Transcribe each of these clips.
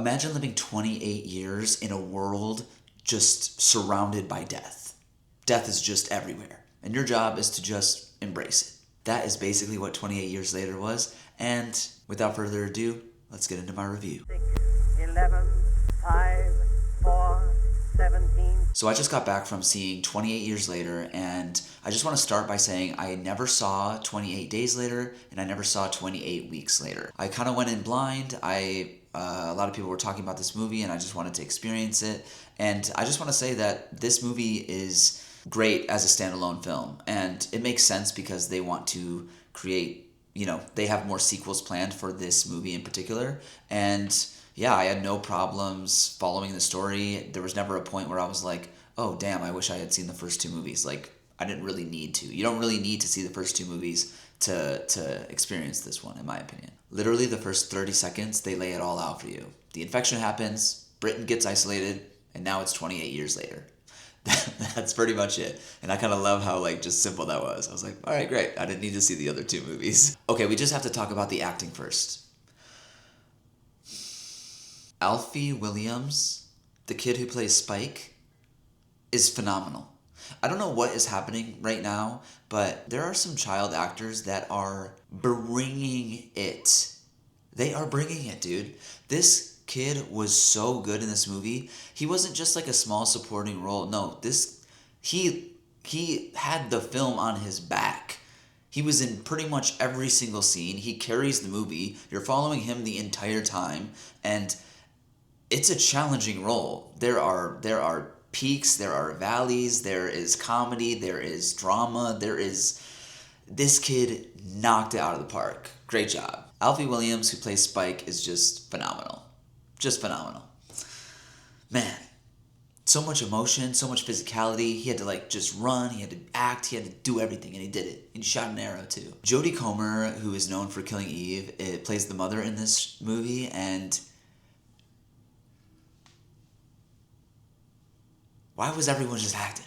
Imagine living 28 years in a world just surrounded by death. Death is just everywhere, and your job is to just embrace it. That is basically what 28 Years Later was, and without further ado, let's get into my review. 6, 11, 5, 4, 17. So I just got back from seeing 28 Years Later, and I just want to start by saying I never saw 28 Days Later, and I never saw 28 Weeks Later. I kind of went in blind. A lot of people were talking about this movie, and I just wanted to experience it. And I just want to say that this movie is great as a standalone film, and it makes sense because they want to create, they have more sequels planned for this movie in particular. And yeah, I had no problems following the story. There was never a point where I was like, oh damn, I wish I had seen the first two movies. Like, I didn't really need to. You don't really need to see the first two movies to experience this one, in my opinion. Literally the first 30 seconds, they lay it all out for you. The infection happens, Britain gets isolated, and now it's 28 years later. That's pretty much it. And I kind of love how just simple that was. I was like, all right, great. I didn't need to see the other two movies. Okay, we just have to talk about the acting first. Alfie Williams, the kid who plays Spike, is phenomenal. I don't know what is happening right now, but there are some child actors that are bringing it. They are bringing it, dude. This kid was so good in this movie. He wasn't just like a small supporting role. No, he had the film on his back. He was in pretty much every single scene. He carries the movie. You're following him the entire time, and it's a challenging role. There are peaks, there are valleys, there is comedy, there is drama, this kid knocked it out of the park. Great job. Alfie Williams, who plays Spike, is just phenomenal. Just phenomenal. Man, so much emotion, so much physicality. He had to just run, he had to act, he had to do everything, and he did it. And he shot an arrow too. Jodie Comer, who is known for Killing Eve, plays the mother in this movie, and why was everyone just acting?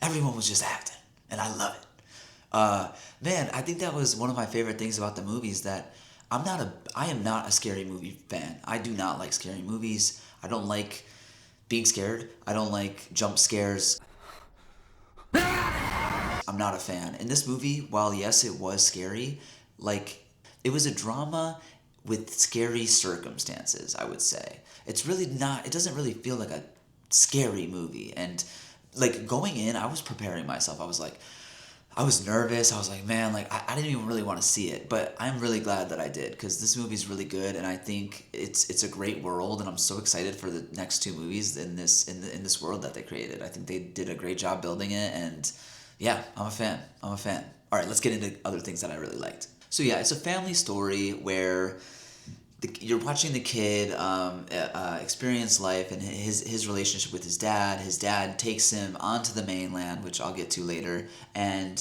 Everyone was just acting, and I love it. Man, I think that was one of my favorite things about the movie is that I am not a scary movie fan. I do not like scary movies. I don't like being scared. I don't like jump scares. I'm not a fan. In this movie, while yes, it was scary, it was a drama with scary circumstances, I would say. It doesn't really feel like a scary movie. And going in, I was preparing myself. I was nervous. I was like, man, I didn't even really want to see it, but I'm really glad that I did because this movie is really good, and I think it's a great world, and I'm so excited for the next two movies in this world that they created. I think they did a great job building it, and yeah, I'm a fan. All right, let's get into other things that I really liked. So yeah, it's a family story where you're watching the kid experience life and his relationship with his dad. His dad takes him onto the mainland, which I'll get to later, and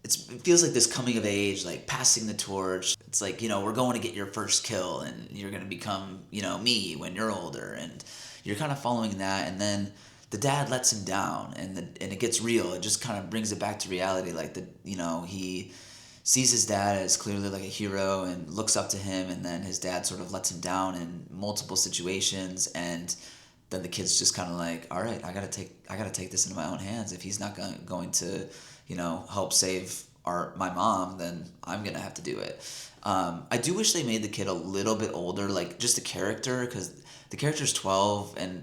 it feels like this coming of age, passing the torch. It's we're going to get your first kill, and you're going to become, me when you're older, and you're kind of following that, and then the dad lets him down, and it gets real. It just kind of brings it back to reality, he sees his dad as clearly a hero and looks up to him, and then his dad sort of lets him down in multiple situations, and then the kid's just kind of all right, I gotta take this into my own hands. If he's not going to help save my mom, then I'm gonna have to do it. I do wish they made the kid a little bit older, just the character, because the character's 12, and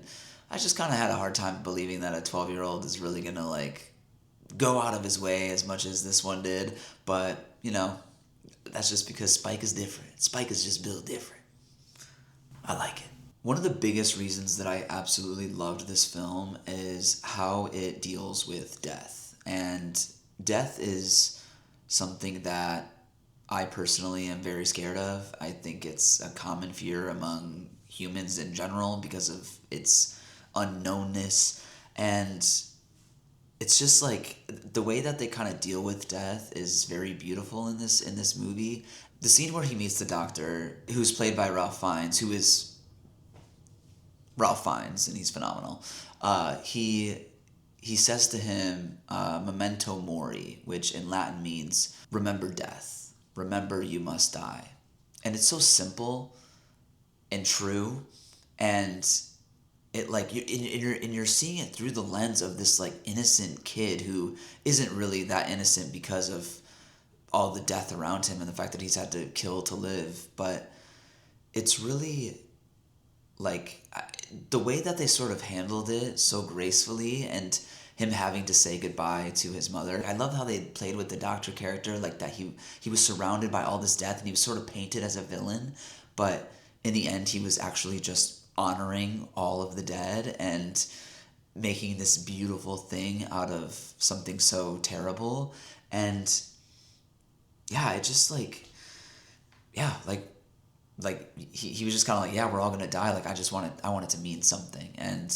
I just kind of had a hard time believing that a 12-year-old is really gonna go out of his way as much as this one did, but that's just because Spike is different. Spike is just built different. I like it. One of the biggest reasons that I absolutely loved this film is how it deals with death. And death is something that I personally am very scared of. I think it's a common fear among humans in general because of its unknownness, and it's just the way that they kind of deal with death is very beautiful in this movie. The scene where he meets the doctor, who's played by Ralph Fiennes, who is Ralph Fiennes, and he's phenomenal. He says to him, "Memento mori," which in Latin means "remember death, remember you must die," and it's so simple and true, and it like you're seeing it through the lens of this like innocent kid who isn't really that innocent because of all the death around him and the fact that he's had to kill to live. But it's really like the way that they sort of handled it so gracefully, and him having to say goodbye to his mother. I love how they played with the doctor character, like that he was surrounded by all this death and he was sort of painted as a villain, but in the end he was actually just honoring all of the dead and making this beautiful thing out of something so terrible. And yeah, it just like, yeah, he was just kind of like, yeah, we're all gonna die. Like I want it to mean something. And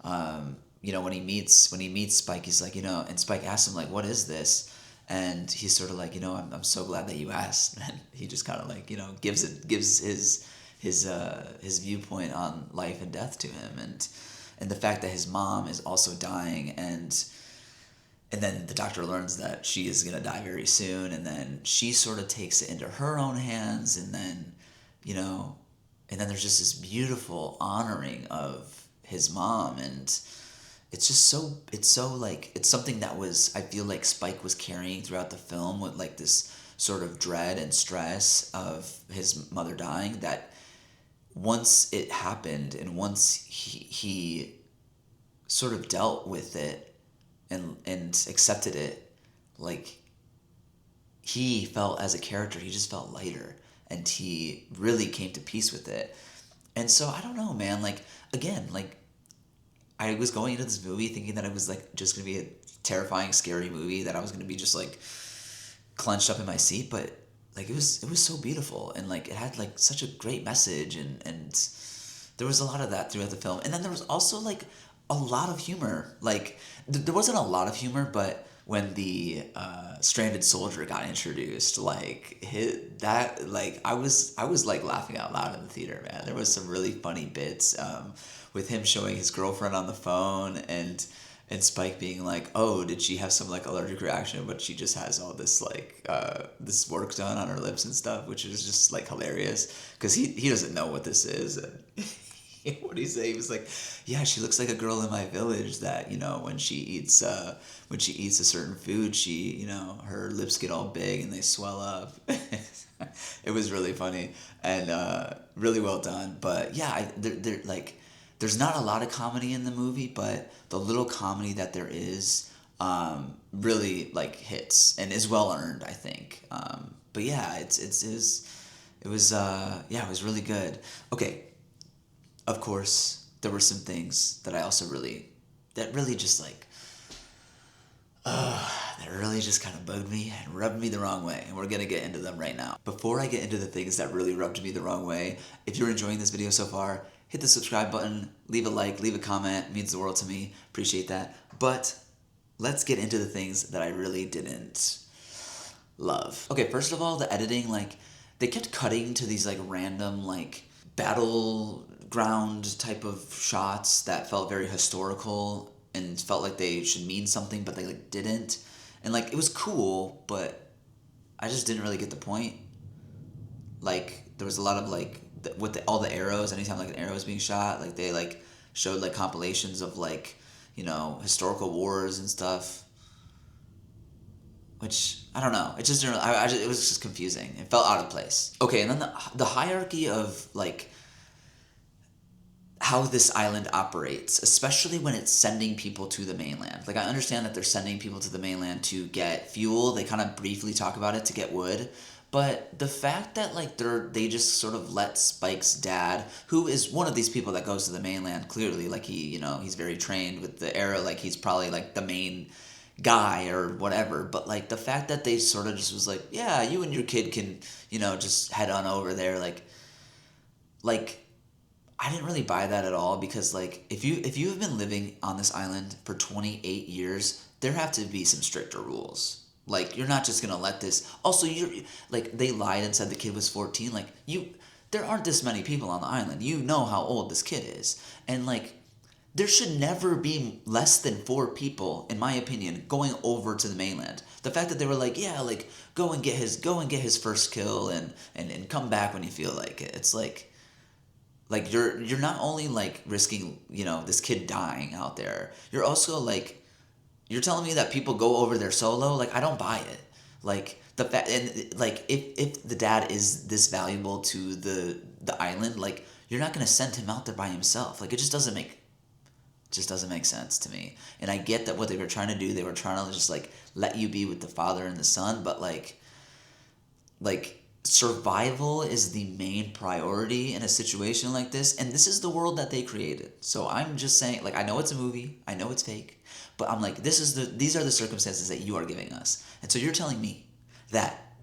when he meets Spike, he's like, and Spike asks him like, what is this? And he's sort of like, I'm so glad that you asked. And he just kind of like, gives his viewpoint on life and death to him, and the fact that his mom is also dying, and then the doctor learns that she is going to die very soon, and then she sort of takes it into her own hands, and then there's just this beautiful honoring of his mom. And it's so like, it's something that I feel like Spike was carrying throughout the film, with like this sort of dread and stress of his mother dying, that once it happened and once he sort of dealt with it and accepted it, like he felt, as a character, he just felt lighter and he really came to peace with it. And so I don't know, man, like again, like I was going into this movie thinking that it was like just gonna be a terrifying, scary movie, that I was gonna be just like clenched up in my seat, but like it was so beautiful, and like it had like such a great message, and there was a lot of that throughout the film. And then there was also like a lot of humor. Like there wasn't a lot of humor, but when the stranded soldier got introduced, like I was like laughing out loud in the theater, man. There was some really funny bits with him showing his girlfriend on the phone, and Spike being like, oh, did she have some like allergic reaction, but she just has all this like this work done on her lips and stuff, which is just like hilarious because he doesn't know what this is. And what did he say? He was like, yeah, she looks like a girl in my village that, when she eats a certain food, she, her lips get all big and they swell up. It was really funny and really well done. But yeah, they're like, there's not a lot of comedy in the movie, but the little comedy that there is really like hits and is well earned, I think. But yeah, it was really good. Okay, of course there were some things that I also really just like that really just kind of bugged me and rubbed me the wrong way, and we're gonna get into them right now. Before I get into the things that really rubbed me the wrong way, if you're enjoying this video so far, hit the subscribe button, leave a like, leave a comment. It means the world to me. Appreciate that. But let's get into the things that I really didn't love. Okay, first of all, the editing, like they kept cutting to these like random like battleground type of shots that felt very historical and felt like they should mean something, but they like didn't. And like it was cool, but I just didn't really get the point. Like there was a lot of like with all the arrows, anytime like an arrow was being shot, like they like showed like compilations of like historical wars and stuff, which I don't know, it just didn't it was just confusing. It felt out of place. Okay, and then the hierarchy of like how this island operates, especially when it's sending people to the mainland. Like I understand that they're sending people to the mainland to get fuel. They kind of briefly talk about it, to get wood. But the fact that like they just sort of let Spike's dad, who is one of these people that goes to the mainland, clearly, like he's very trained with the arrow, like he's probably like the main guy or whatever. But like the fact that they sort of just was like, yeah, you and your kid can, just head on over there, like I didn't really buy that at all, because like if you have been living on this island for 28 years, there have to be some stricter rules. Like you're not just gonna let this. Also, you're like, they lied and said the kid was 14. Like there aren't this many people on the island. You know how old this kid is, and like there should never be less than 4 people, in my opinion, going over to the mainland. The fact that they were like, yeah, like go and get his first kill and come back when you feel like it. It's like, Like you're not only like risking, this kid dying out there. You're also like you're telling me that people go over there solo? Like I don't buy it. Like the fact and like if the dad is this valuable to the island, like you're not going to send him out there by himself. Like it just doesn't make sense to me. And I get that what they were trying to do, they were trying to just like let you be with the father and the son, but like survival is the main priority in a situation like this, and this is the world that they created. So I'm just saying, like, I know it's a movie, I know it's fake, but I'm like, these are the circumstances that you are giving us. And so you're telling me that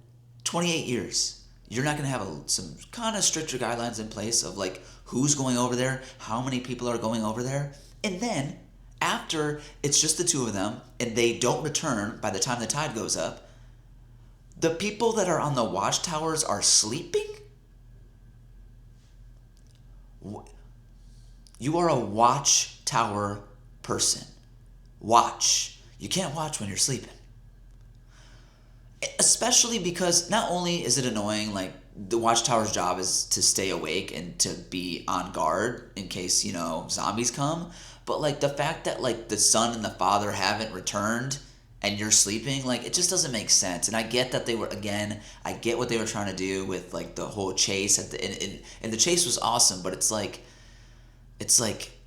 28 years you're not going to have some kind of stricter guidelines in place of like who's going over there, how many people are going over there, and then after it's just the two of them and they don't return by the time the tide goes up, the people that are on the watchtowers are sleeping? You are a watchtower person. Watch. You can't watch when you're sleeping. Especially because not only is it annoying, like the watchtower's job is to stay awake and to be on guard in case, zombies come, but like the fact that like the son and the father haven't returned and you're sleeping, like it just doesn't make sense. And I get that I get what they were trying to do with like the whole chase at the and the chase was awesome, but it's like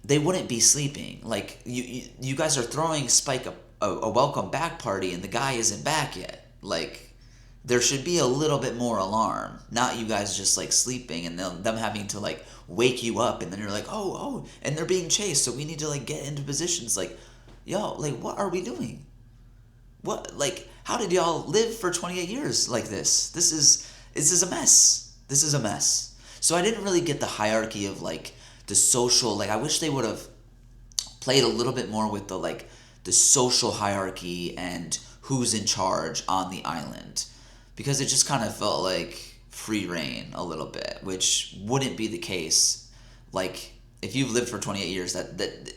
they wouldn't be sleeping. Like you guys are throwing Spike a welcome back party and the guy isn't back yet. Like there should be a little bit more alarm, not you guys just like sleeping and them having to like wake you up, and then you're like, oh, and they're being chased, so we need to like get into positions. Like, yo, like what are we doing? What, like, how did y'all live for 28 years like this? This is a mess. This is a mess. So I didn't really get the hierarchy of like the social, like I wish they would have played a little bit more with the social hierarchy and who's in charge on the island, because it just kind of felt like free reign a little bit, which wouldn't be the case. Like if you've lived for 28 years, that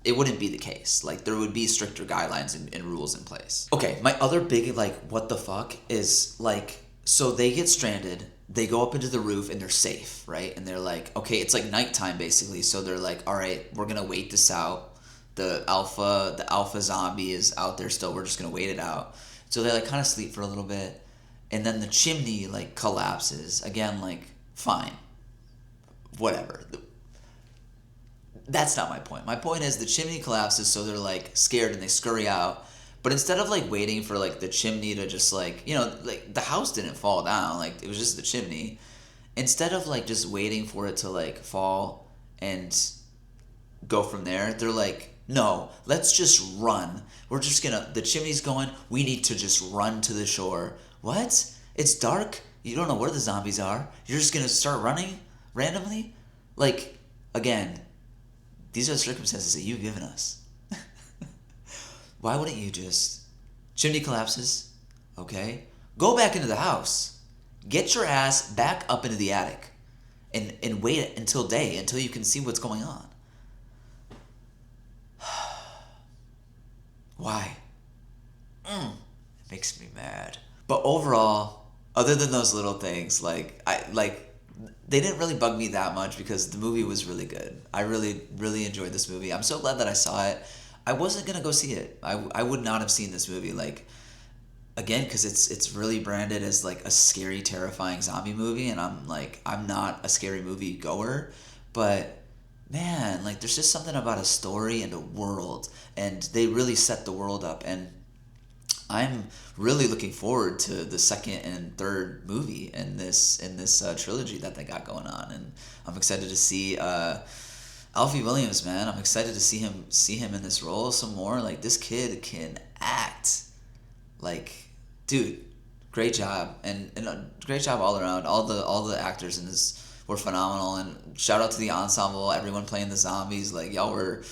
it wouldn't be the case. Like there would be stricter guidelines and rules in place. Okay, my other big like what the fuck is like, so they get stranded, they go up into the roof and they're safe, right? And they're like, okay, it's like nighttime basically, so they're like, all right, we're gonna wait this out. The alpha zombie is out there still, we're just gonna wait it out. So they like kind of sleep for a little bit, and then the chimney like collapses again. Like fine, whatever. That's not my point. My point is the chimney collapses, so they're like scared and they scurry out. But instead of like waiting for like the chimney to just like, like the house didn't fall down, like it was just the chimney. Instead of like just waiting for it to like fall and go from there, they're like, no, let's just run. The chimney's going, we need to just run to the shore. What? It's dark? You don't know where the zombies are? You're just gonna start running randomly? Like, again, these are the circumstances that you've given us. Why wouldn't you just... Chimney collapses, okay? Go back into the house. Get your ass back up into the attic. And wait until day, until you can see what's going on. Why? It makes me mad. But overall, other than those little things, they didn't really bug me that much because the movie was really good. I really, really enjoyed this movie. I'm so glad that I saw it. I wasn't gonna go see it. I would not have seen this movie, like, again, because it's really branded as like a scary, terrifying zombie movie, and I'm not a scary movie goer, but man, like there's just something about a story and a world, and they really set the world up, and I'm really looking forward to the second and third movie in this trilogy that they got going on, and I'm excited to see Alfie Williams, man. I'm excited to see him in this role some more. Like this kid can act, like, dude, great job, and a great job all around. All the actors in this were phenomenal, and shout out to the ensemble, everyone playing the zombies. Like y'all were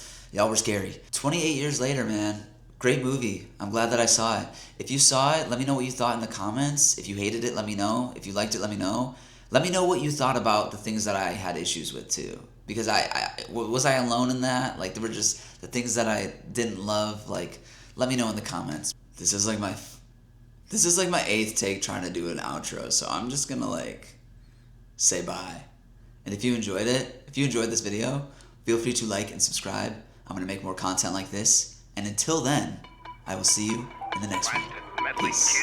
scary. 28 years later, man. Great movie. I'm glad that I saw it. If you saw it, let me know what you thought in the comments. If you hated it, let me know. If you liked it, let me know. Let me know what you thought about the things that I had issues with too. Because was I alone in that? Like there were just the things that I didn't love. Like let me know in the comments. This is like my 8th take trying to do an outro, so I'm just gonna like say bye. And if you enjoyed it, if you enjoyed this video, feel free to like and subscribe. I'm going to make more content like this. And until then, I will see you in the next one. Peace.